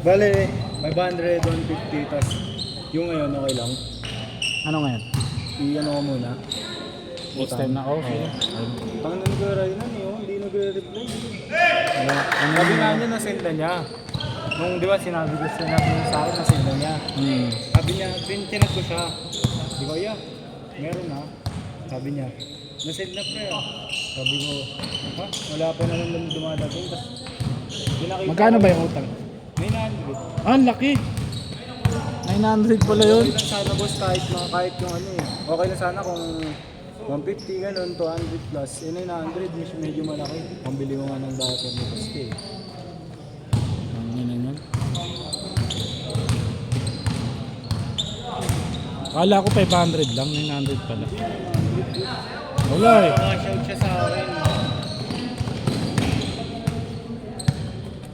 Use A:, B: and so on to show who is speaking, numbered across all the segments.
A: Bale, 500, 150, tas yung ngayon okay lang.
B: Ano ngayon?
A: I-ano ko muna.
B: Next time na ako. Okay.
A: Tangan na nag-aaral na niyo, hindi nag-reply.
B: Ano
A: Sabi nga niya, nasend na niya. Nung di ba sinabi niya sa akin, nasend na niya. Sabi niya, chinat ko siya. Di ko, yeah, meron na. Sabi niya, nasend na pre. Sabi ko, ha? Wala pa naman dumadating. Tapos, pinakita
B: Magkano
A: ko,
B: ba yung utang?
A: 900.
B: Ah, laki! 900 pala yun.
A: Okay lang sana boss kahit yung ano eh. Okay lang sana kung 150 ganun, 200 plus. Eh 900 medyo malaki. Pambili mo nga ng diaper ni Paste eh.
B: Ano yan? Akala ko 500 lang, 900 pala. Wala eh.
A: Naka-shout siya sa akin.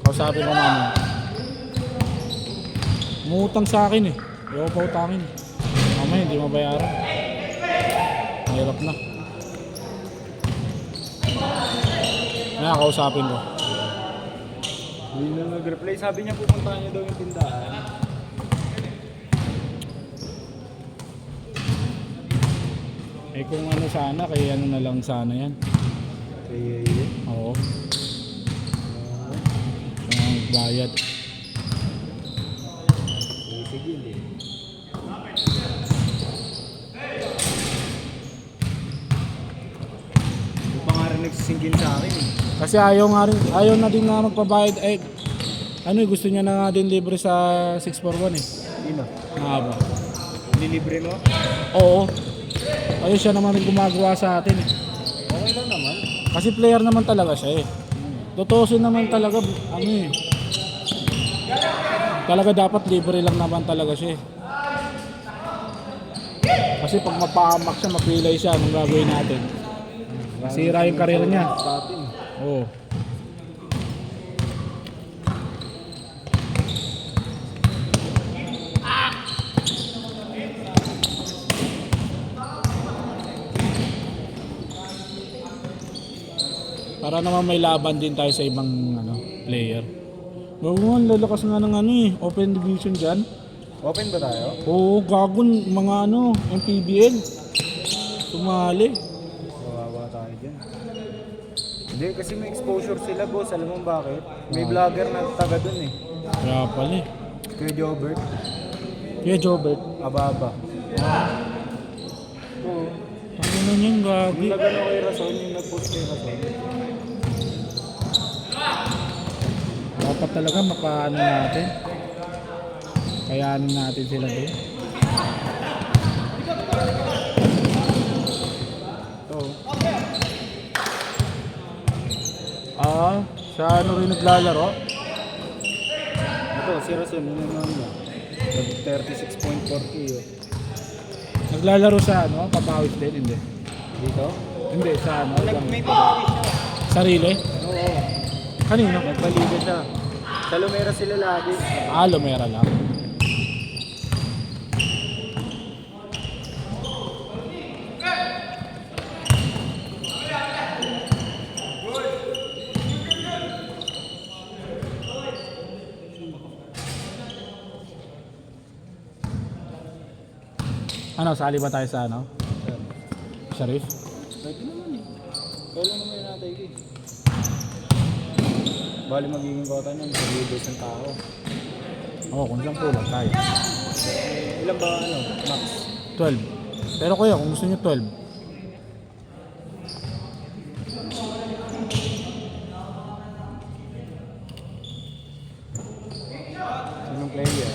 B: Kausapin ko mama. Umutang sa akin eh. Ayaw pa utangin. Mamaya hindi mabayaran. Mahirap na. Kaya kausapin ko.
A: Hindi na nag-reply. Sabi niya pupuntahan niya daw yung tindahan.
B: Eh kung ano sana, kaya ano na lang sana yan.
A: Kaya
B: Oo. Ang bayad.
A: sige hindi. Hindi pa nga rin nagsisingkin sa akin eh.
B: Kasi ayaw na din nga magpabayad. Eh, ano eh, gusto niya na nga din libre sa 641 eh.
A: Sino?
B: Mahaba.
A: Lilibre mo?
B: Oo. Ayun siya naman rin gumagawa sa atin eh.
A: Okay lang naman.
B: Kasi player naman talaga siya eh. Tutusin naman talaga, ano eh. Talaga dapat libre lang naman talaga siya eh. Kasi pag mapahamak siya, mapilay siya, anong gagawin natin? Masira yung karir niya. Oo. Para naman may laban din tayo sa ibang ano, player. Gago nga, lalakas nga ng ano eh, open division dyan.
A: Open ba tayo?
B: Oo, gagon, mga ano, yung PBL. Sumali.
A: Kawawa tayo dyan. Hindi, kasi may exposure sila boss. Alam mo bakit? May vlogger na taga dun eh.
B: Kaya pala eh.
A: Kuya Jobert.
B: Kaya Jobert.
A: Ababa. Oo.
B: Ang ano niyan, gagi.
A: Yung nagano kay Rason, yung nag-post kay Rason.
B: Dapat talaga mapaano natin. Kayanin natin sila doon.
A: Ito.
B: Sa ano rin naglalaro?
A: Ito, si Rason, yun naman niya. 36.4k oh.
B: Naglalaro sa ano, papawis din, hindi.
A: Dito?
B: Hindi, sa ano.
A: May pumawis siya.
B: Sarili?
A: Oo.
B: Kanino?
A: Nagbaliga siya. Sa Lumera sila lagi.
B: Lumera lang. Ano, sali ba tayo sa ano? Sharif?
A: Pwede naman eh. Kailan naman yung natay ko eh. Bali magiging kota niyan, sa ng tao.
B: Oo, kung saan po lang tayo.
A: Ilan ba ano, max?
B: 12. Pero kuya, kung gusto nyo 12.
A: Sinong player?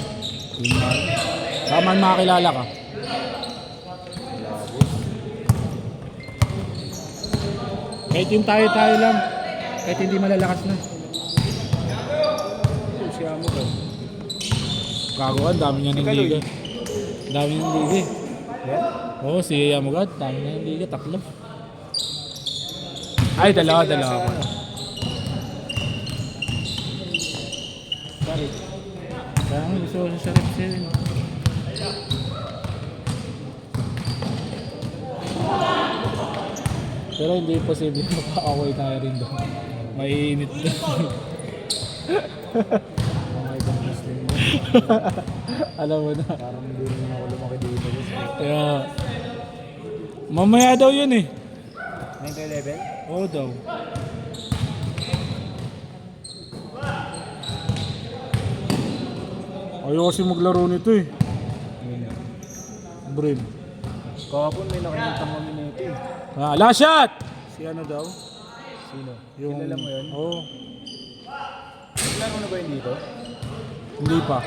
B: Tama makakilala ka. Kahit yung tayo lang. Kahit hindi malalakas na.
A: Si Amo ba?
B: Kagawa, dami niya ng liga. Dami ng liga eh.
A: Yan?
B: Oo, si Amugad, dami niya ng liga, 3. Ay, dalawa.
A: Sorry.
B: Kaya nga, gusto ko sa Sharif siya. Pero hindi posible maka-away tayo rin doon. Mainit doon.
A: Okay,
B: Alam mo na.
A: Parang hindi naman ako lumaki dito.
B: Kaya, mamaya daw yun eh.
A: 9 to 11?
B: Oo daw. Ayaw kasi maglaro nito eh. Brim.
A: Kahapon may nakikita kami nito eh.
B: Ah, last shot! Si ano daw?
A: Sino?
B: Yung...
A: Kilala mo yun?
B: Oo.
A: Naglaro na ba yun dito?
B: Hindi pa.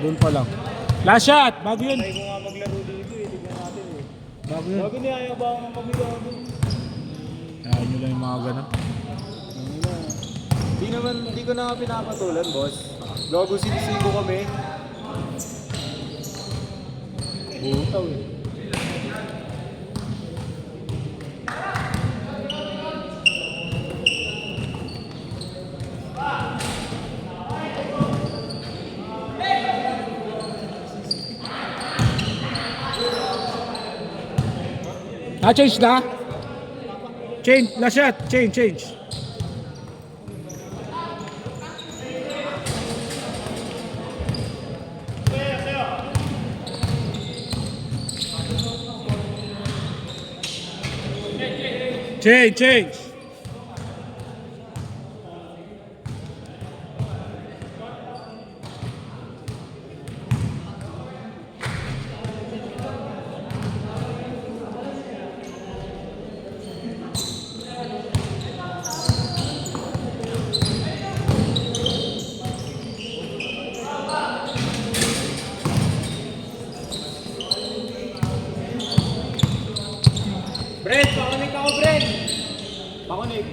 B: Doon pa lang. Last shot! Bago yun.
A: Try ko nga maglaro dito eh. Tignan natin eh.
B: Bago yun.
A: Bago niya ayaw ba ako ng pamigago?
B: Ayaw nyo lang yung mga ganun.
A: Hindi ko na nga pinapatulan, boss. Gago sinisigo kami. Butaw eh.
B: Ah, change na? Change. Last shot. Change. Change.
A: Brent, pakunig ako, Brent! Pakunig.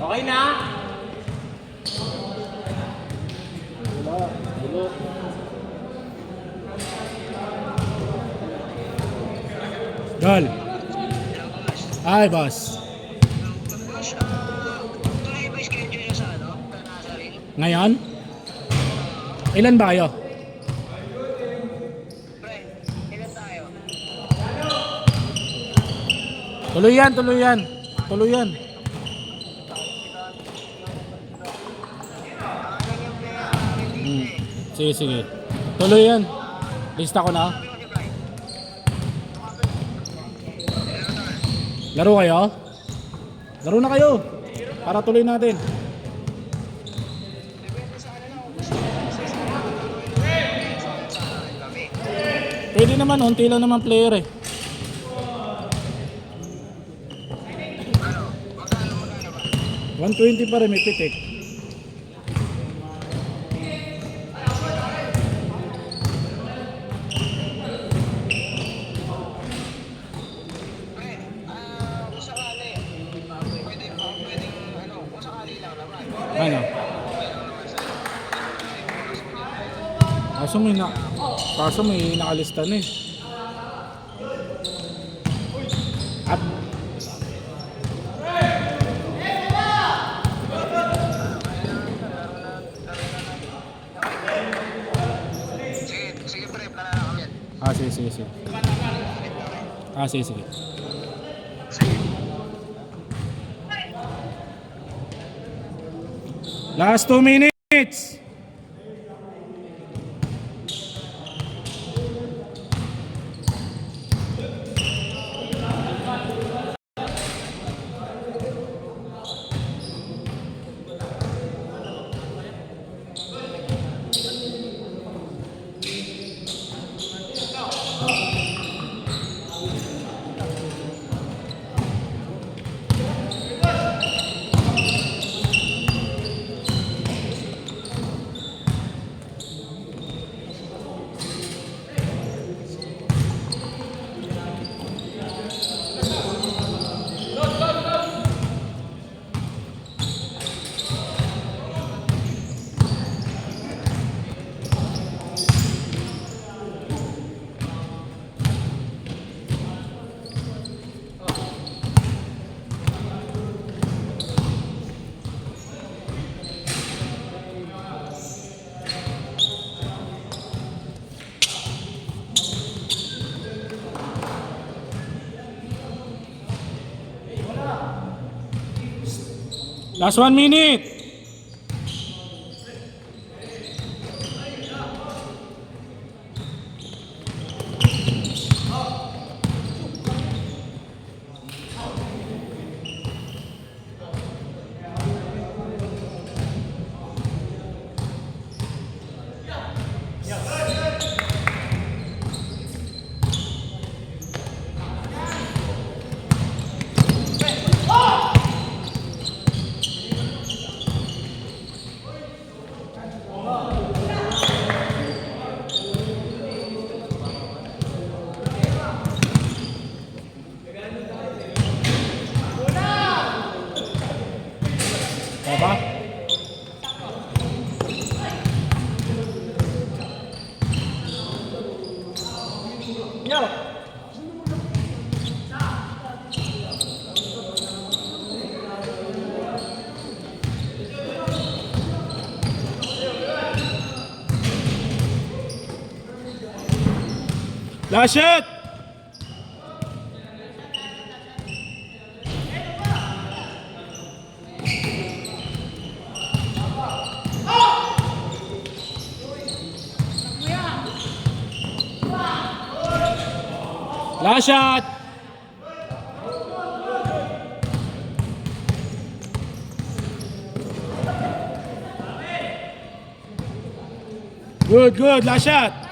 A: Okay na? Wala. Bulot.
B: Dal. Ay, boss.
C: Tuloy ba yung schedule niya sa ano? Nazarene?
B: Ngayon? Ilan ba kayo?
C: Pre, ilan tayo?
B: Tuloy yan. Sige. Tuloy yan. Lista ko na. Laro kayo? Laro na kayo. Para tuloy natin. Pwede naman, unti lang naman player eh.
C: Magkano ba?
B: 120 pa rin, may pitik.
C: Pre, kung sakali, pwedeng ano, kung sakali lang naman.
B: Ano? Kaso may nakalista na eh. At
C: Sige pre, plana na kami yan.
B: sige. Sige.
C: Sige.
B: Last 2 minutes. Last 1 minute. Apa? Last shot! Last shot! Good, good. Last shot.